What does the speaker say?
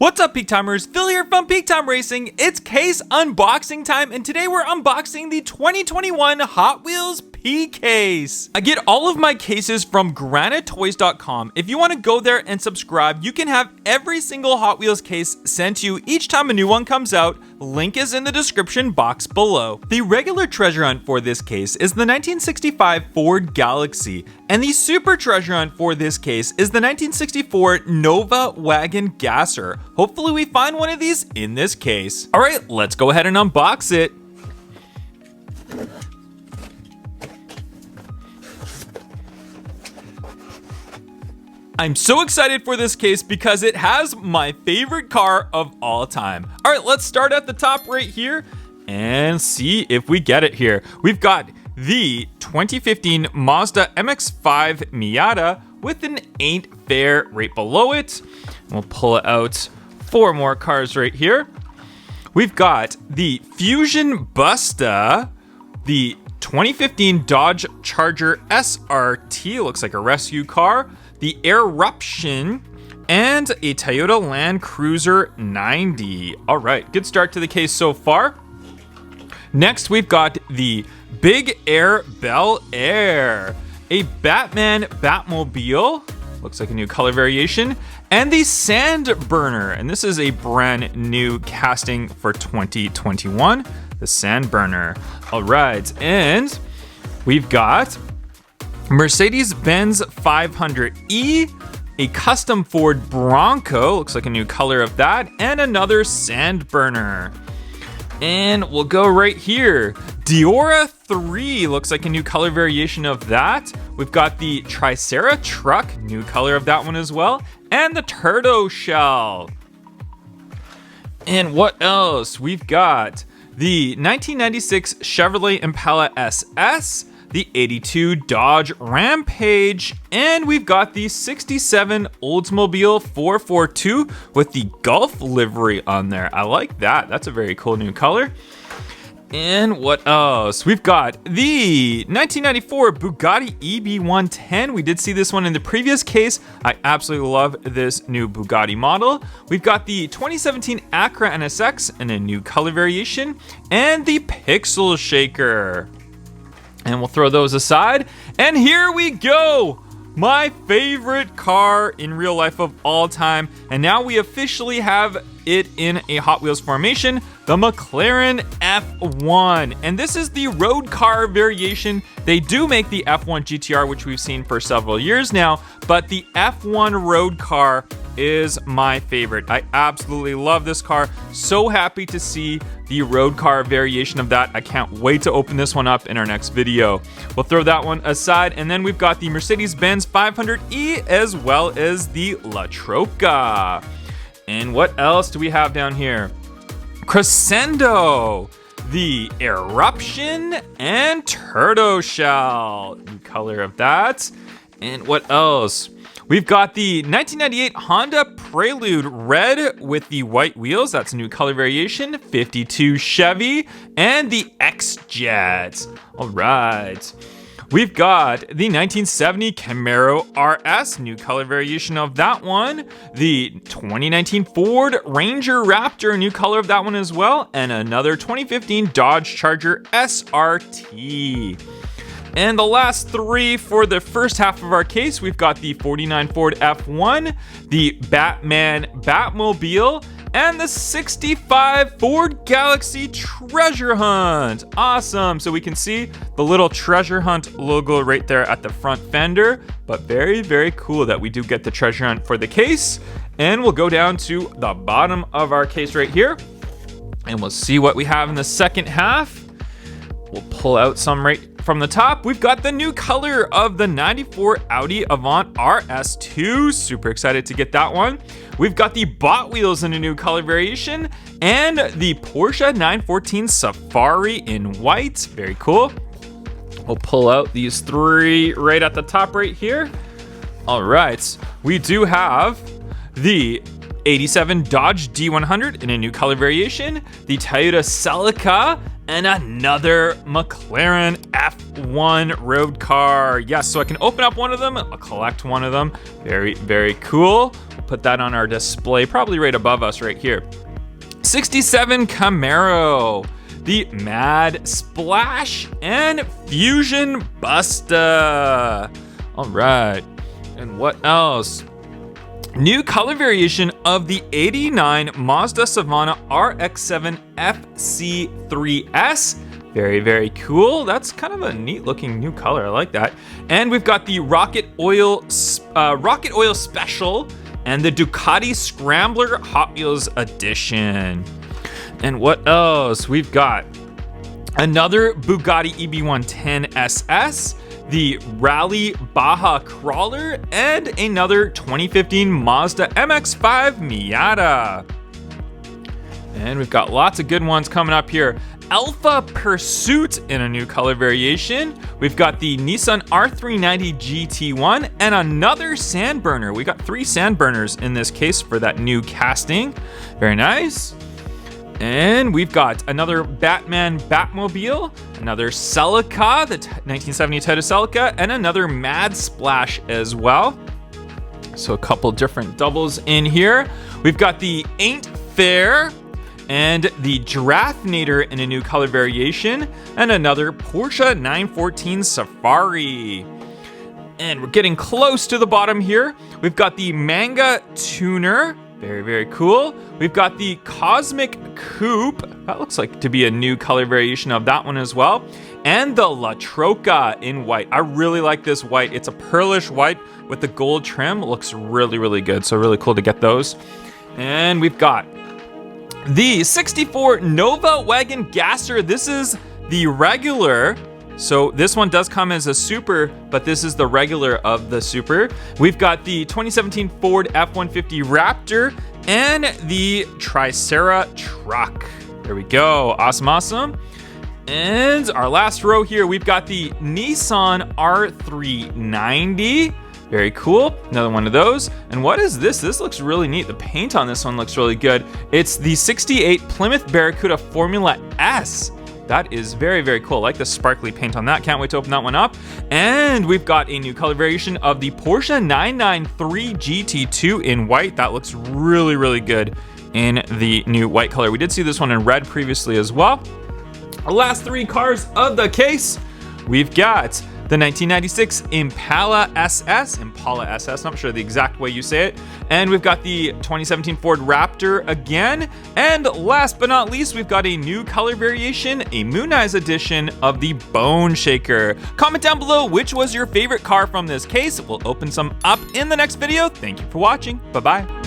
What's up, Peak Timers? Phil here from Peak Time Racing. It's case unboxing time, and today we're unboxing the 2021 Hot Wheels P case. I get all of my cases from granitetoys.com. If you want to go there and subscribe, you can have every single Hot Wheels case sent to you each time a new one comes out. Link is in the description box below. The regular treasure hunt for this case is the 1965 Ford Galaxy, and the super treasure hunt for this case is the 1964 Nova Wagon Gasser. Hopefully we find one of these in this case. All right, let's go ahead and unbox it. I'm so excited for this case because it has my favorite car of all time. All right, let's start at the top right here and see if we get it here. We've got the 2015 Mazda MX-5 Miata with an Ain't Fair right below it. We'll pull it out. 4 more cars right here. We've got the Fusion Busta, the 2015 Dodge Charger SRT, looks like a rescue car, the Eruption, and a Toyota Land Cruiser 90. All right, good start to the case so far. Next, we've got the Big Air Bel Air, a Batman Batmobile, looks like a new color variation, and the Sand Burner, and this is a brand new casting for 2021, the Sand Burner. All right, and we've got Mercedes-Benz 500e, a custom Ford Bronco, looks like a new color of that, and another Sand Burner. And we'll go right here. Diora 3 looks like a new color variation of that. We've got the Tricera truck, new color of that one as well, and the Turbo Shell. And what else? We've got the 1996 Chevrolet Impala SS, the 82 Dodge Rampage, and we've got the 67 Oldsmobile 442 with the Gulf livery on there. I like that. That's a very cool new color. And what else? We've got the 1994 Bugatti EB110. We did see this one in the previous case. I absolutely love this new Bugatti model. We've got the 2017 Acura NSX in a new color variation, and the Pixel Shaker. And we'll throw those aside. And here we go! My favorite car in real life of all time. And now we officially have it in a Hot Wheels formation, the Mclaren F1. And this is the road car variation. They do make the F1 GTR, which we've seen for several years now, but the F1 road car is my favorite. I absolutely love this car. So happy to see the road car variation of that. I can't wait to open this one up in our next video. We'll throw that one aside, and then we've got the Mercedes-Benz 500e as well as the La Troca. And what else do we have down here? Crescendo, the Eruption, and Turbo Shell, new color of that. And what else? We've got the 1998 Honda Prelude Red with the white wheels. That's a new color variation. 52 Chevy and the X-Jet. All right. We've got the 1970 Camaro RS, new color variation of that one. The 2019 Ford Ranger Raptor, new color of that one as well. And another 2015 Dodge Charger SRT. And the last 3 for the first half of our case, we've got the 49 Ford F1, the Batman Batmobile, and the 65 Ford Galaxy Treasure Hunt. Awesome. So we can see the little Treasure Hunt logo right there at the front fender, but very, very cool that we do get the Treasure Hunt for the case. And we'll go down to the bottom of our case right here, and we'll see what we have in the second half. We'll pull out some right from the top. We've got the new color of the 94 Audi Avant RS2. Super excited to get that one. We've got the bot wheels in a new color variation and the Porsche 914 Safari in white. Very cool. We'll pull out these 3 right at the top right here. All right, we do have the 87 Dodge D100 in a new color variation, the Toyota Celica, and another Mclaren F1 road car. Yes, so I can open up one of them, I'll collect one of them. Very, very cool. put that on our display, probably right above us right here. 67 Camaro, the Mad Splash and Fusion Busta. All right, and what else? New color variation of the 89 Mazda Savana RX-7 FC3S. Very, very cool. That's kind of a neat looking new color. I like that. And we've got the Rocket Oil Special and the Ducati Scrambler Hot Wheels Edition. And what else? We've got another Bugatti EB110 SS, the Rally Baja Crawler, and another 2015 Mazda MX-5 Miata. And we've got lots of good ones coming up here. Alpha Pursuit in a new color variation. We've got the Nissan R390 GT1 and another Sandburner. We got 3 Sandburners in this case for that new casting. Very nice. And we've got another Batman Batmobile, another Celica, the 1970 Toyota Celica, and another Mad Splash as well. So a couple different doubles in here. We've got the Ain't Fair and the Giraffinator in a new color variation, and another Porsche 914 Safari. And we're getting close to the bottom here. We've got the Manga Tuner. Very, very cool. We've got the Cosmic Coupe. That looks like to be a new color variation of that one as well. And the La Troca in white. I really like this white. It's a pearlish white with the gold trim. It looks really, really good. So really cool to get those. And we've got the 64 Nova Wagon Gasser. This is the regular. So this one does come as a super, but this is the regular of the super. We've got the 2017 Ford F-150 Raptor and the Tricera truck. There we go. Awesome, awesome. And our last row here, we've got the Nissan R390. Very cool. Another one of those. And what is this? This looks really neat. The paint on this one looks really good. It's the 68 Plymouth Barracuda Formula S. That is very, very cool. I like the sparkly paint on that. Can't wait to open that one up. And we've got a new color variation of the Porsche 993 GT2 in white. That looks really, really good in the new white color. We did see this one in red previously as well. Our last 3 cars of the case. We've got the 1996 Impala SS, not sure the exact way you say it. And we've got the 2017 Ford Raptor again. And last but not least, we've got a new color variation, a Moon Eyes edition of the Bone Shaker. Comment down below which was your favorite car from this case. We'll open some up in the next video. Thank you for watching. Bye-bye.